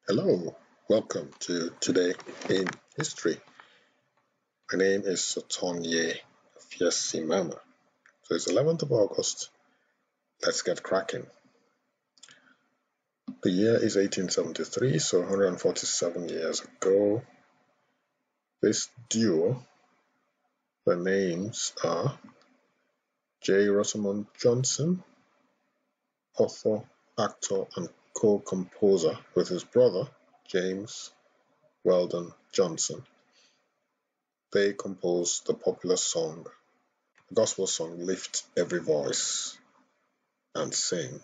Hello, welcome to Today in History. My name is Sotonye Fiesimama. So it's 11th of August. Let's get cracking. The year is 1873, so 147 years ago. This duo, the names are Rosamond Johnson, author, actor, and co-composer with his brother, James Weldon Johnson. They composed the popular song, the gospel song, Lift Every Voice and Sing.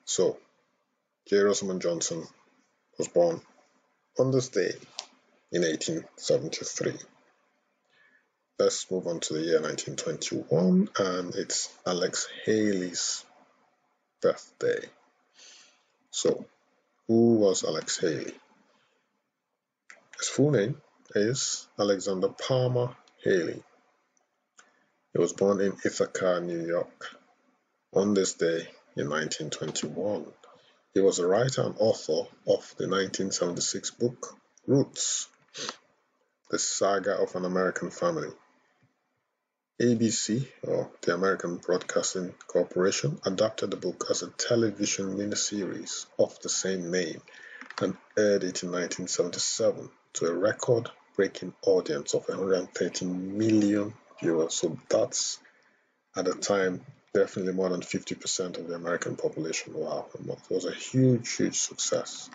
So, Rosamond Johnson was born on this day in 1873. Let's move on to the year 1921, and it's Alex Haley's birthday. So, who was Alex Haley? His full name is Alexander Palmer Haley. He was born in Ithaca, New York, on this day in 1921. He was a writer and author of the 1976 book Roots, the Saga of an American Family. ABC, or the American Broadcasting Corporation, adapted the book as a television miniseries of the same name and aired it in 1977 to a record-breaking audience of 130 million viewers. So that's, at the time, definitely more than 50% of the American population. Wow, it was a huge, huge success.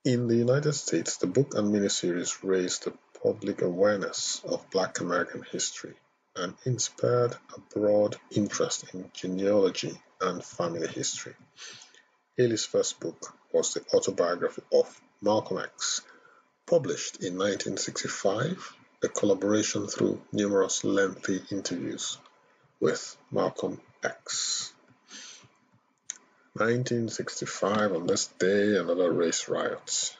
In the United States, the book and miniseries raised the public awareness of Black American history and inspired a broad interest in genealogy and family history. Haley's first book was the Autobiography of Malcolm X, published in 1965, a collaboration through numerous lengthy interviews with Malcolm X. 1965, on this day, another race riots.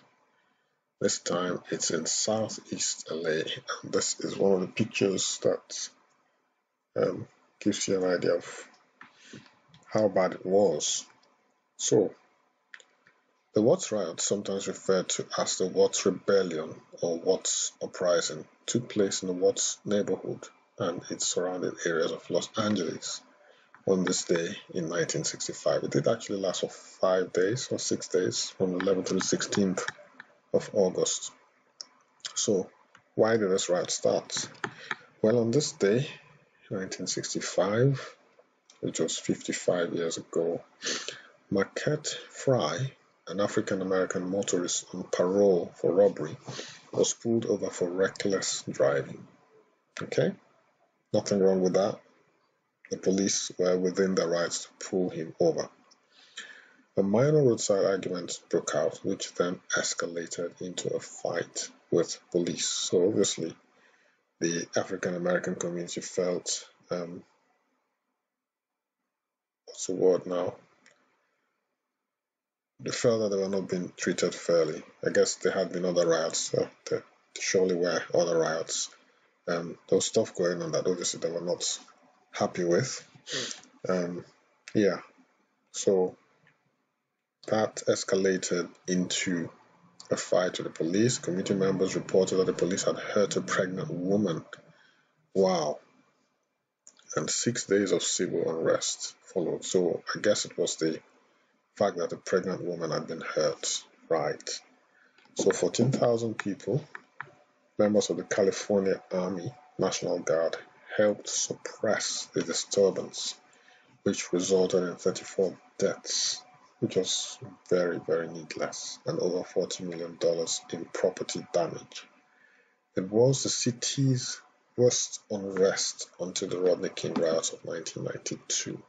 This time it's in southeast LA, and this is one of the pictures that gives you an idea of how bad it was. So, the Watts riot, sometimes referred to as the Watts Rebellion or Watts Uprising, took place in the Watts neighborhood and its surrounding areas of Los Angeles on this day in 1965. It did actually last for 5 days or 6 days, from the 11th to the 16th of August. So, why did this riot start? Well, on this day, 1965, which was 55 years ago, Marquette Fry, an African-American motorist on parole for robbery, was pulled over for reckless driving. Okay? Nothing wrong with that. The police were within their rights to pull him over. A minor roadside argument broke out, which then escalated into a fight with police. So obviously, the African-American community felt, what's the word now? They felt that they were not being treated fairly. I guess there had been other riots. There surely were other riots. There was stuff going on that obviously they were not happy with. So that escalated into a fight with the police. Community members reported that the police had hurt a pregnant woman. Wow. And 6 days of civil unrest followed. So I guess it was the fact that the pregnant woman had been hurt, right? So 14,000 people, members of the California Army National Guard, helped suppress the disturbance, which resulted in 34 deaths, which was very, very needless, and over $40 million in property damage. It was the city's worst unrest until the Rodney King riots of 1992.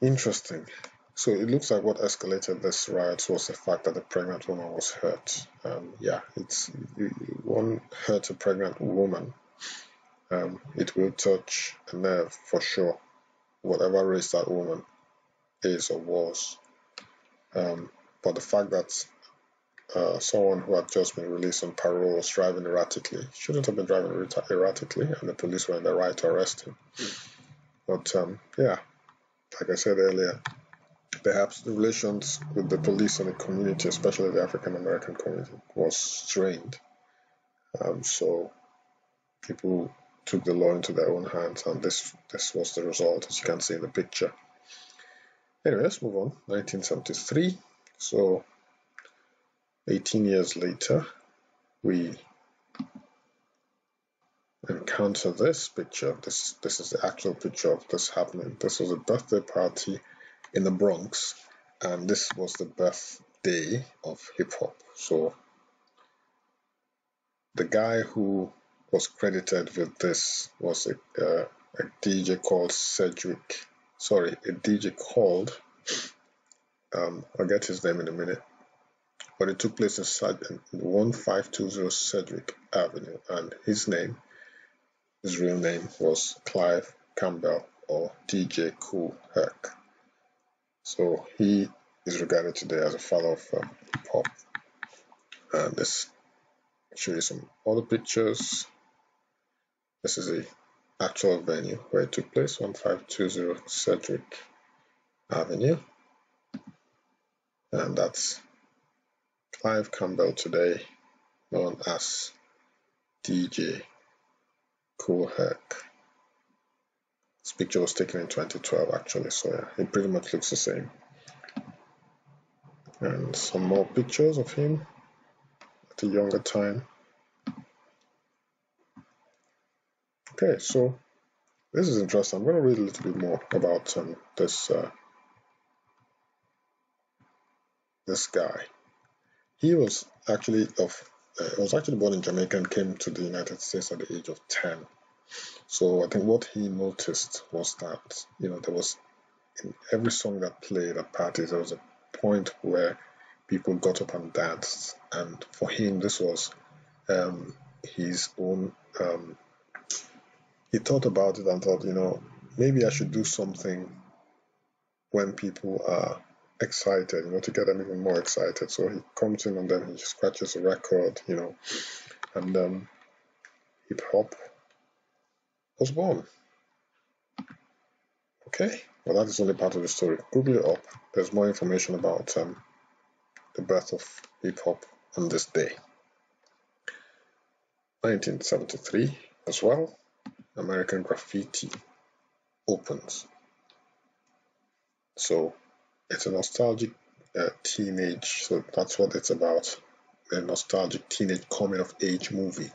Interesting. So it looks like what escalated this riots was the fact that the pregnant woman was hurt. One hurt a pregnant woman. It will touch a nerve for sure, whatever race that woman is or was. But the fact that someone who had just been released on parole was driving erratically, shouldn't have been driving erratically, and the police were in the right to arrest him. But like I said earlier, Perhaps the relations with the police and the community, especially the African American community, was strained. So people took the law into their own hands, and this was the result, as you can see in the picture. Anyway, let's move on. 1973. So 18 years later, we encounter this picture. This is the actual picture of this happening. This was a birthday party in the Bronx, and this was the birthday of hip hop. So the guy who was credited with this was a DJ called Cedric. Sorry, a DJ called. I'll get his name in a minute. But it took place in 1520 Cedric Avenue, and his real name was Clive Campbell, or DJ Kool Herc. So he is regarded today as a father of hip hop. And this show you some other pictures. This is the actual venue where it took place, 1520 Cedric Avenue. And that's Clive Campbell today, known as DJ Kool Herc. This picture was taken in 2012 actually, so yeah, it pretty much looks the same. And some more pictures of him at a younger time. Okay, so this is interesting. I'm going to read a little bit more about this guy. He was actually born in Jamaica and came to the United States at the age of 10. So I think what he noticed was that, there was, in every song that played at parties, there was a point where people got up and danced. And for him, this was his own, he thought about it and thought, maybe I should do something when people are excited, to get them even more excited. So he comes in and then he scratches a record, and hip hop was born. Okay, well, that is only part of the story. Google it up. There's more information about the birth of hip hop on this day. 1973 as well, American Graffiti opens. So it's a nostalgic teenage, so that's what it's about. A nostalgic teenage coming of age movie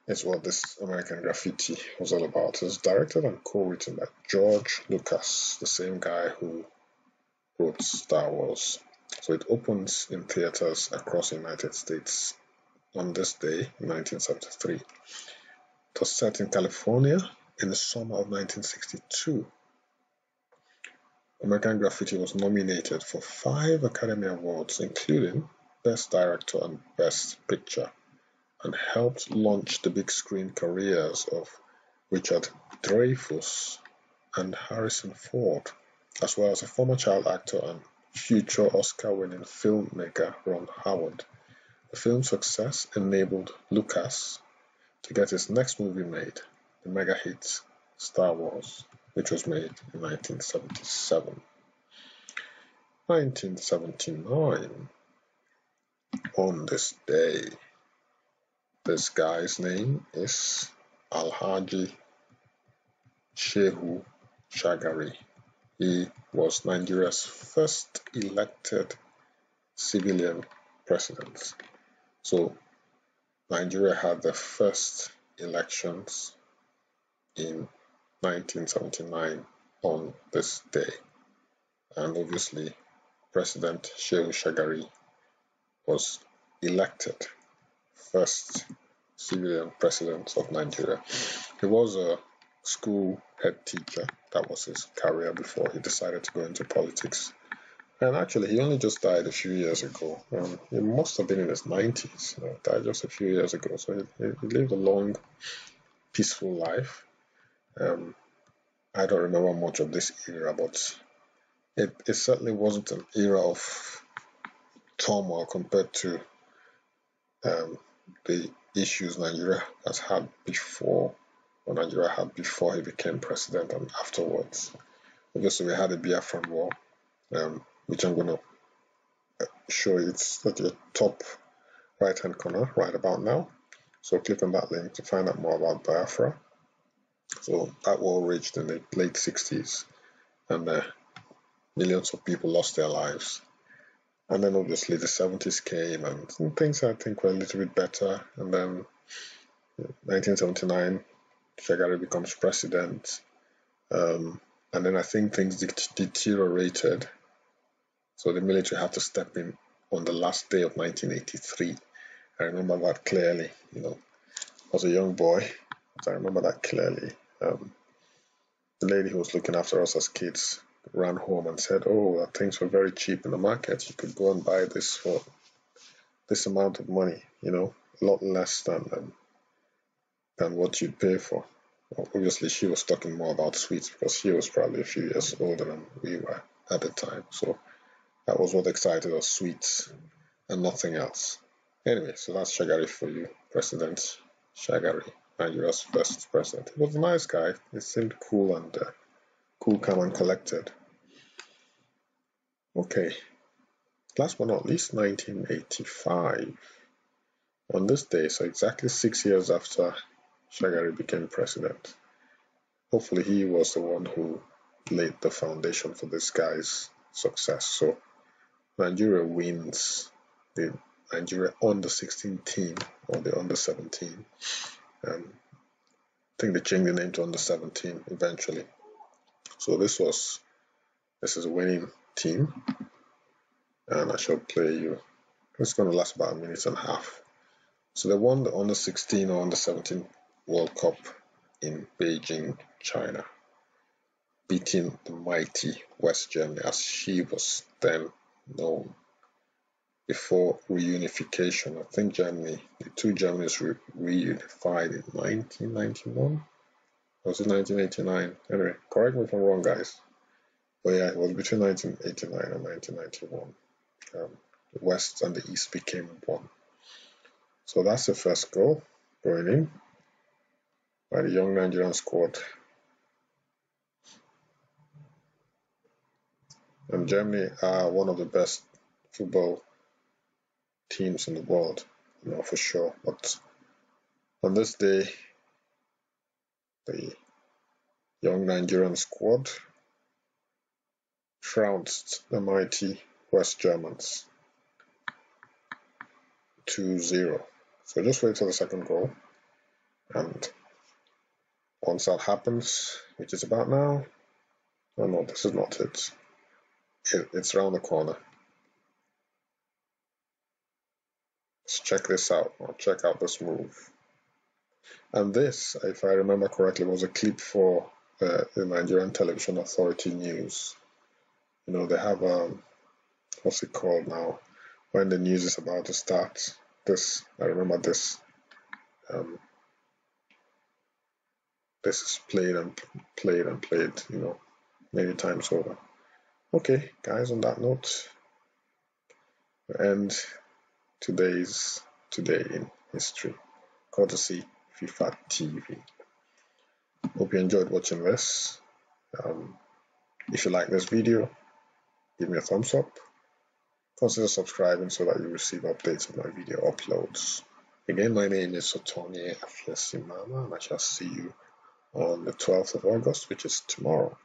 is what this American Graffiti was all about. It's directed and co-written by George Lucas, the same guy who wrote Star Wars. So it opens in theaters across the United States on this day in 1973. It was set in California in the summer of 1962. American Graffiti was nominated for 5 Academy Awards, including Best Director and Best Picture, and helped launch the big screen careers of Richard Dreyfuss and Harrison Ford, as well as a former child actor and future Oscar-winning filmmaker Ron Howard. The film's success enabled Lucas to get his next movie made, the mega hit Star Wars, which was made in 1977. 1979, on this day, this guy's name is Alhaji Shehu Shagari. He was Nigeria's first elected civilian president. So Nigeria had the first elections in 1979 on this day. And obviously, President Shehu Shagari was elected first civilian president of Nigeria. He was a school head teacher. That was his career before he decided to go into politics. And actually, he only just died a few years ago. He must have been in his 90s. Died just a few years ago. So he lived a long, peaceful life. I don't remember much of this era, but it certainly wasn't an era of turmoil compared to the issues Nigeria has had before, or Nigeria had before he became president and afterwards. Obviously, we had the Biafran War which I'm going to show you. It's at your top right hand corner right about now. So click on that link to find out more about Biafra. So that war raged in the late 60s, and millions of people lost their lives. And then obviously the 70s came, and things I think were a little bit better. And then 1979, Shagari becomes president. And then I think things deteriorated. So the military had to step in on the last day of 1983. I remember that clearly. I was a young boy, but I remember that clearly. The lady who was looking after us as kids ran home and said, "Oh, things were very cheap in the market. You could go and buy this for this amount of money. A lot less than what you'd pay for." Obviously, she was talking more about sweets because she was probably a few years older than we were at the time. So that was what excited us, sweets and nothing else. Anyway, so that's Shagari for you, President Shagari, Nigeria's first president. He was a nice guy. He seemed cool, calm, and collected. Okay, last but not least, 1985. On this day, so exactly 6 years after Shagari became president, hopefully he was the one who laid the foundation for this guy's success. So Nigeria wins the Nigeria under-16 team, or the under-17. I think they changed the name to under-17 eventually. So this is a winning team, and I shall play you. It's going to last about a minute and a half. So they won the under-16 or under-17 World Cup in Beijing, China, beating the mighty West Germany, as she was then known. Before reunification, I think the two Germanys reunified in 1991. Was it 1989? Anyway, correct me if I'm wrong, guys. But yeah, it was between 1989 and 1991. The West and the East became one. So that's the first goal going in by the young Nigerian squad. And Germany are one of the best football teams in the world, for sure. But on this day, the young Nigerian squad trounced the mighty West Germans 2-0. So just wait till the second goal, and once that happens, which is about now, oh no, this is not it. It's around the corner. Let's check this out, or check out this move. And this, if I remember correctly, was a clip for the Nigerian Television Authority News. They have, what's it called now, when the news is about to start. I remember this. This is played and played and played, many times over. Okay, guys, on that note, we end Today in History, courtesy FIFA TV. Hope you enjoyed watching this. If you like this video, give me a thumbs up. Consider subscribing so that you receive updates of my video uploads. Again, my name is Sotonye Afiesimama, and I shall see you on the 12th of August, which is tomorrow,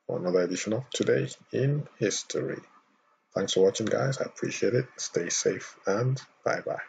for another edition of Today in History. Thanks for watching, guys. I appreciate it. Stay safe, and bye-bye.